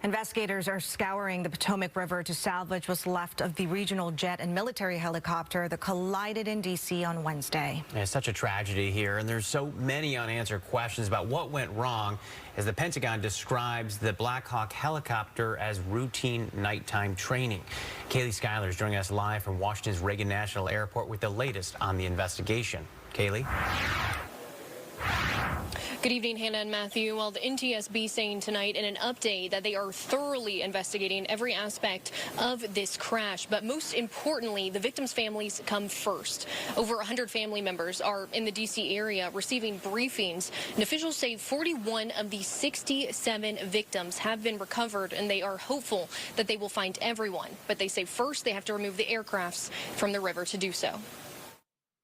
Investigators are scouring the Potomac River to salvage what's left of the regional jet and military helicopter that collided in D.C. on Wednesday. It's such a tragedy here, and there's so many unanswered questions about what went wrong as the Pentagon describes the Black Hawk helicopter as routine nighttime training. Kaylee Schuyler is joining us live from Washington's Reagan National Airport with the latest on the investigation. Kaylee? Good evening, Hannah and Matthew. Well, the NTSB saying tonight in an update that they are thoroughly investigating every aspect of this crash. But most importantly, the victims' families come first. Over 100 family members are in the D.C. area receiving briefings. And officials say 41 of the 67 victims have been recovered, and they are hopeful that they will find everyone. But they say first they have to remove the aircrafts from the river to do so.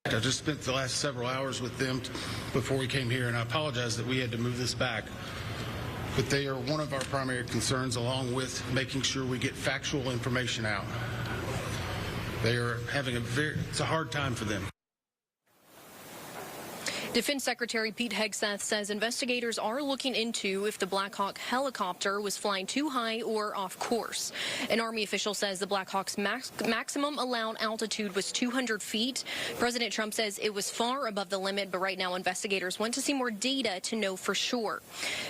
I just spent the last several hours with them before we came here, and I apologize that we had to move this back. But they are one of our primary concerns, along with making sure we get factual information out. They are having it's a hard time for them. Defense Secretary Pete Hegseth says investigators are looking into if the Black Hawk helicopter was flying too high or off course. An Army official says the Black Hawk's maximum allowed altitude was 200 feet. President Trump says it was far above the limit, but right now investigators want to see more data to know for sure.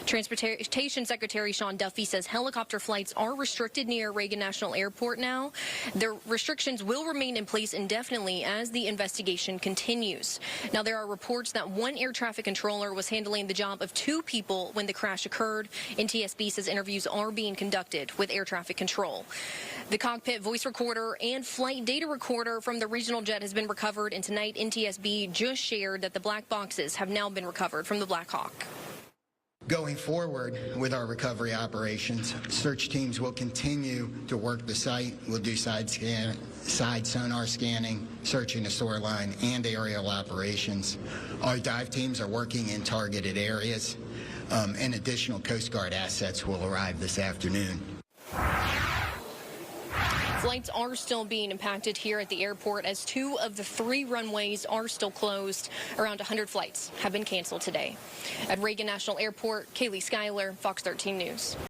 Transportation Secretary Sean Duffy says helicopter flights are restricted near Reagan National Airport now. The restrictions will remain in place indefinitely as the investigation continues. Now, there are reports that one air traffic controller was handling the job of two people when the crash occurred. NTSB says interviews are being conducted with air traffic control. The cockpit voice recorder and flight data recorder from the regional jet has been recovered, and tonight NTSB just shared that the black boxes have now been recovered from the Black Hawk. Going forward with our recovery operations, search teams will continue to work the site. We'll do side sonar scanning, searching the shoreline, and aerial operations. Our dive teams are working in targeted areas, and additional Coast Guard assets will arrive this afternoon. Flights are still being impacted here at the airport as 2 of the 3 runways are still closed. Around 100 flights have been canceled today. At Reagan National Airport, Kaylee Schuyler, Fox 13 News.